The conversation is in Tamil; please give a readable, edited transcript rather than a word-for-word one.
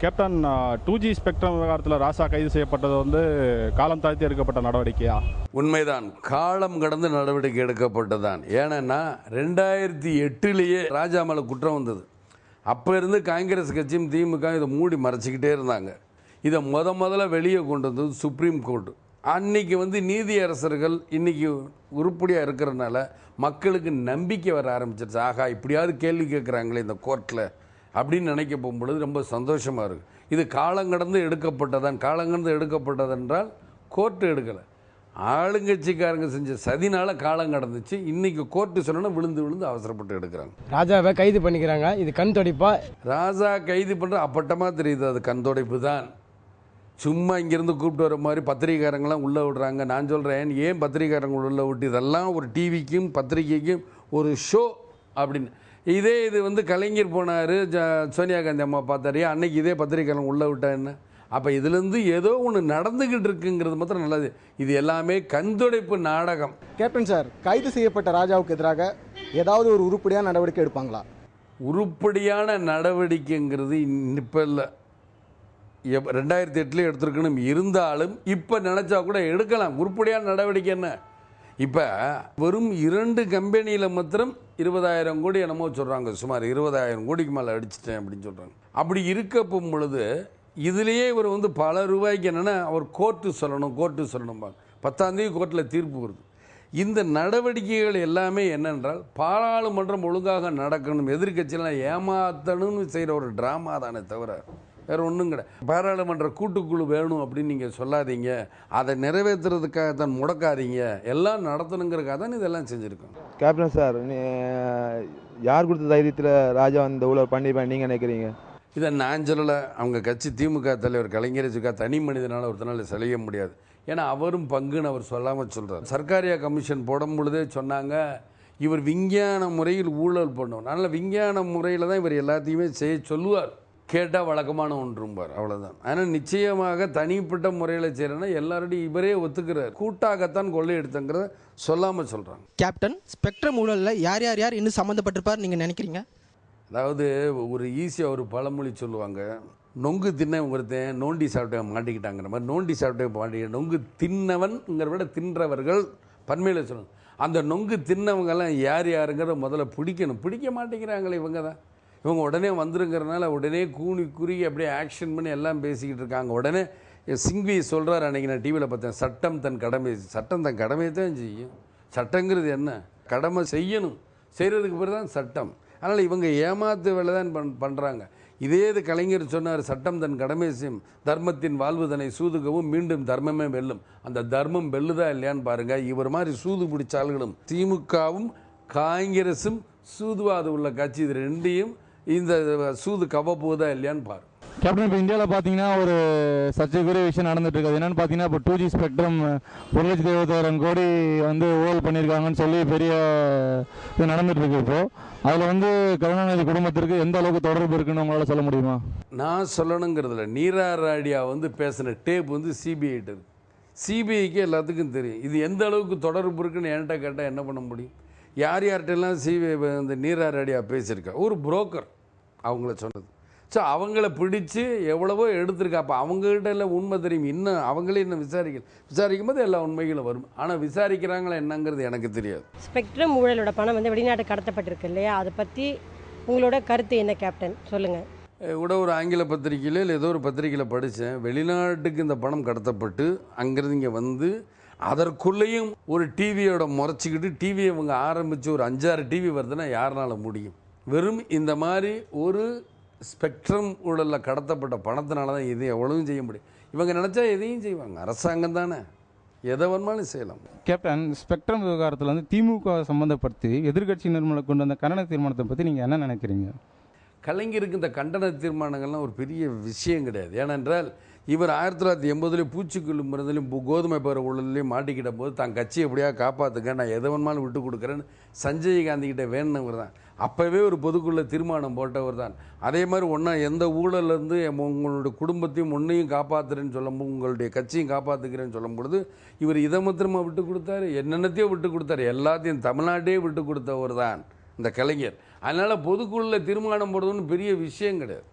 கேப்டன் 2G ஸ்பெக்ட்ரம் விவகாரத்தில் ராசா கைது செய்யப்பட்டது வந்து காலம் தாழ்த்தி எடுக்கப்பட்ட நடவடிக்கையா? உண்மைதான், காலம் கடந்து நடவடிக்கை எடுக்கப்பட்டதான். ஏன்னா 2008 ராஜா மேலே குற்றம் வந்தது. அப்போ இருந்து காங்கிரஸ் கட்சியும் திமுக இதை மூடி மறைச்சிக்கிட்டே இருந்தாங்க. இதை முதல்ல வெளியே கொண்டு வந்தது சுப்ரீம் கோர்ட்டு. அன்னைக்கு வந்து நீதியரசர்கள் இன்னைக்கு உருப்படியாக இருக்கிறதுனால மக்களுக்கு நம்பிக்கை வர ஆரம்பிச்சிருச்சு. ஆகா, இப்படியாவது கேள்வி கேட்குறாங்களே இந்த கோர்ட்டில் அப்படின்னு நினைக்க போகும்பொழுது ரொம்ப சந்தோஷமாக இருக்குது. இது காலங்கடந்து எடுக்கப்பட்டதென்றால் கோர்ட்டு எடுக்கலை, ஆளுங்கட்சிக்காரங்க செஞ்ச சதினால காலம் கடந்துச்சு. இன்னைக்கு கோர்ட்டு சொன்னா விழுந்து அவசரப்பட்டு எடுக்கிறாங்க. ராஜாவை கைது பண்ணிக்கிறாங்க. இது கண் துடைப்பா? ராஜா கைது பண்ணுற அப்பட்டமாக தெரியுது, அது கண் துடைப்பு தான். சும்மா இங்கேருந்து கூப்பிட்டு வர மாதிரி பத்திரிகைக்காரங்களாம் உள்ளே விடுறாங்க. நான் சொல்கிறேன், ஏன் பத்திரிகைக்காரங்க உள்ளே விட்டு இதெல்லாம் ஒரு டிவிக்கும் பத்திரிகைக்கும் ஒரு ஷோ அப்படின்னு. இது வந்து கலைஞர் போனார், சோனியா காந்தி அம்மா பார்த்தாரு, அன்னைக்கு இதே பத்திரிகைக்காரங்க உள்ளே விட்டா என்ன? அப்போ இதுலேருந்து ஏதோ ஒன்று நடந்துக்கிட்டு இருக்குங்கிறது மாத்திரம் நல்லது. இது எல்லாமே கண்துடைப்பு நாடகம். கேப்டன் சார், கைது செய்யப்பட்ட ராஜாவுக்கு எதிராக ஏதாவது ஒரு உருப்படியான நடவடிக்கை எடுப்பாங்களா? உருப்படியான நடவடிக்கைங்கிறது இப்போ இல்லை, 2008 எடுத்துருக்கணும். இருந்தாலும் இப்போ நினச்சா கூட எடுக்கலாம். உருப்படியான நடவடிக்கை என்ன? இப்போ வெறும் 2 கம்பெனியில் மாத்திரம் 20,000 கோடி என்னமோ சொல்கிறாங்க, சுமார் 20,000 கோடிக்கு மேலே அடிச்சிட்டேன் அப்படின்னு சொல்கிறாங்க. அப்படி இருக்க போகும் பொழுது இதுலேயே இவர் வந்து பல ரூபாய்க்கு என்னென்னா அவர் கோர்ட்டு சொல்லணும்பாங்க. 10ஆம் தேதி கோர்ட்டில் தீர்ப்பு வருது. இந்த நடவடிக்கைகள் எல்லாமே என்னென்றால் பாராளுமன்றம் ஒழுங்காக நடக்கணும், எதிர்கட்சியெல்லாம் ஏமாத்தணும்னு செய்கிற ஒரு ட்ராமா தானே தவிர வேறு ஒன்றும் கிடையாது. பாராளுமன்ற கூட்டுக்குழு வேணும் அப்படின்னு நீங்கள் சொல்லாதீங்க, அதை நிறைவேற்றுறதுக்காக தான் முடக்காதீங்க, எல்லாம் நடத்தணுங்கிறதுக்காக தான் இதெல்லாம் செஞ்சுருக்கோம். கேப்டன் சார், யார் கொடுத்த தைரியத்தில் ராஜா இந்த ஊழல் பண்ணிருப்பேன் நீங்கள் நினைக்கிறீங்க? இதை நான் சொல்லலை, அவங்க கட்சி திமுக தலைவர் கலைஞர் தனி மனிதனால் ஒருத்தனால செய்ய முடியாது. ஏன்னா அவரும் பங்குன்னு அவர் சொல்லாமல் சொல்கிறார். சர்க்காரியா கமிஷன் போடும் பொழுதே சொன்னாங்க இவர் விஞ்ஞான முறையில் ஊழல் பண்ணுவோம். அதனால் விஞ்ஞான முறையில் தான் இவர் எல்லாத்தையுமே செய்ய சொல்லுவார். கேட்டால் வழக்கமான ஒன்றும்பார், அவ்வளோதான். ஆனால் நிச்சயமாக தனிப்பட்ட முறையில் செய்கிறேன்னா எல்லாரோடையும் இவரே ஒத்துக்கிறார். கூட்டாகத்தான் கொள்ளை எடுத்தங்கிறத சொல்லாமல் சொல்கிறாங்க. கேப்டன், ஸ்பெக்ட்ரம் ஊழலில் யார் இன்னும் சம்மந்தப்பட்டிருப்பார் நீங்கள் நினைக்கிறீங்க? அதாவது ஒரு ஈஸியாக ஒரு பழமொழி சொல்லுவாங்க, நொங்கு தின்ன ஒருத்தன் நோண்டி சாப்பிட்ட மாட்டிக்கிட்டாங்கிற மாதிரி. நோண்டி சாப்பிட்ட மாட்டிக்கிட்ட, நொங்கு தின்னவன்ங்கிற விட தின்றவர்கள் பன்மையில் சொல்லணும். அந்த நொங்கு தின்னவங்கெல்லாம் யாருங்கிறத முதல்ல பிடிக்க மாட்டேங்கிறாங்களே இவங்க தான். இவங்க உடனே வந்துருங்கிறனால உடனே கூணி குறுகி அப்படியே ஆக்ஷன் பண்ணி எல்லாம் பேசிக்கிட்டு இருக்காங்க. உடனே சிங்வி சொல்கிறார், அன்றைக்கி நான் டிவியில் பார்த்தேன், சட்டம் தன் கடமையை தான் செய்யும். சட்டங்கிறது என்ன? கடமை செய்யணும், செய்கிறதுக்கு பிறகு தான் சட்டம். அதனால் இவங்க ஏமாத்து வேலை தான் பண்ணுறாங்க. இது கலைஞர் சொன்னார், சட்டம் தன் கடமை செய்யும், தர்மத்தின் வாழ்வுதனை சூதுகவும் மீண்டும் தர்மமே வெல்லும். அந்த தர்மம் வெல்லுதா இல்லையான்னு பாருங்கள். இவர் மாதிரி சூது பிடிச்ச ஆளுகளும் திமுகவும் காங்கிரஸும் சூதுவாது உள்ள கட்சி, இது ரெண்டையும் இந்த சூது கவப்போதா இல்லையான்னு பாரு. கேப்டன், இப்போ இந்தியாவில் பார்த்தீங்கன்னா ஒரு சர்ச்சைக்குரிய விஷயம் நடந்துட்டு இருக்காது. என்னென்னு பார்த்தீங்கன்னா, இப்போ 2G ஸ்பெக்ட்ரம் 1,70,000 கோடி வந்து ஊழல் பண்ணியிருக்காங்கன்னு சொல்லி பெரிய இது நடந்துட்டு இருக்கு. இப்போது அதில் வந்து கருணாநிதி குடும்பத்திற்கு எந்த அளவுக்கு தொடர்பு இருக்குன்னு உங்களால் சொல்ல முடியுமா? நான் சொல்லணுங்கிறதுல நீராராடியா வந்து பேசின டேப் வந்து சிபிஐக்கு எல்லாத்துக்கும் தெரியும். இது எந்த அளவுக்கு தொடர்பு இருக்குன்னு என்கிட்ட கேட்டால் என்ன பண்ண முடியும்? யார்கிட்டெல்லாம் சிபிஐ இந்த நீராராடியா பேசியிருக்கா? ஒரு புரோக்கர் அவங்கள சொன்னது. ஸோ அவங்கள பிடிச்சி எவ்வளவோ எடுத்திருக்கா. அப்போ அவங்ககிட்ட எல்லாம் உண்மை தெரியும். இன்னும் அவங்களே இன்னும் விசாரிக்கும் போது எல்லா உண்மைகளும் வரும். ஆனால் விசாரிக்கிறாங்களா என்னங்கிறது எனக்கு தெரியாது. ஸ்பெக்ட்ரம் ஊழலோட பணம் வந்து வெளிநாட்டு கடத்தப்பட்டிருக்கு இல்லையா, அதை பற்றி உங்களோட கருத்து என்ன கேப்டன், சொல்லுங்கள். கூட ஒரு ஆங்கில பத்திரிகையில் இல்லை ஏதோ ஒரு பத்திரிகையில் படித்தேன், வெளிநாட்டுக்கு இந்த பணம் கடத்தப்பட்டு அங்கேருந்து இங்கே வந்து அதற்குள்ளேயும் ஒரு டிவியோட முறைச்சிக்கிட்டு டிவியை இவங்க ஆரம்பித்து ஒரு 5-6 டிவி வருதுன்னா யாருனால முடியும்? வெறும் இந்த மாதிரி ஒரு ஸ்பெக்ட்ரம் ஊழலில் கடத்தப்பட்ட பணத்தினால தான் இது எவ்வளவும் செய்ய முடியும். இவங்க நினச்சா எதையும் செய்வாங்க, அரசாங்கம் தானே, எதை வேணுமாலும் செய்யலாம். கேப்டன், ஸ்பெக்ட்ரம் விவகாரத்தில் வந்து திமுக சம்மந்தப்படுத்தி எதிர்கட்சியினர் மேலே கொண்டு வந்த கண்டன தீர்மானத்தை பற்றி நீங்கள் என்ன நினைக்கிறீங்க? கலைஞருக்கு இந்த கண்டன தீர்மானங்கள்லாம் ஒரு பெரிய விஷயம் கிடையாது. ஏனென்றால் இவர் 1980 பூச்சிக்கொல்லு மருந்துலையும் கோதுமை பயிர ஊழலையும் மாட்டிக்கிட்ட போது தான் கட்சி எப்படியா காப்பாற்றுங்க, நான் எதை வேணுமாலும் விட்டு கொடுக்குறேன்னு சஞ்சய் காந்தி கிட்ட வேணுனவர் தான். அப்போவே ஒரு பொதுக்குள்ள தீர்மானம் போட்டவர் தான். அதே மாதிரி ஒன்றா எந்த ஊழலேருந்து உங்களுடைய குடும்பத்தையும் ஒன்றையும் காப்பாற்றுறேன்னு சொல்லும்போது, உங்களுடைய கட்சியும் காப்பாற்றுக்கிறேன்னு சொல்லும் பொழுது இவர் இதை மாத்திரமா விட்டு கொடுத்தாரு, என்னென்னத்தையும் விட்டு கொடுத்தாரு, எல்லாத்தையும் தமிழ்நாட்டையே விட்டு கொடுத்தவர் தான் இந்த கலைஞர். அதனால் பொதுக்குள்ள தீர்மானம் போடுறதுன்னு பெரிய விஷயம் கிடையாது.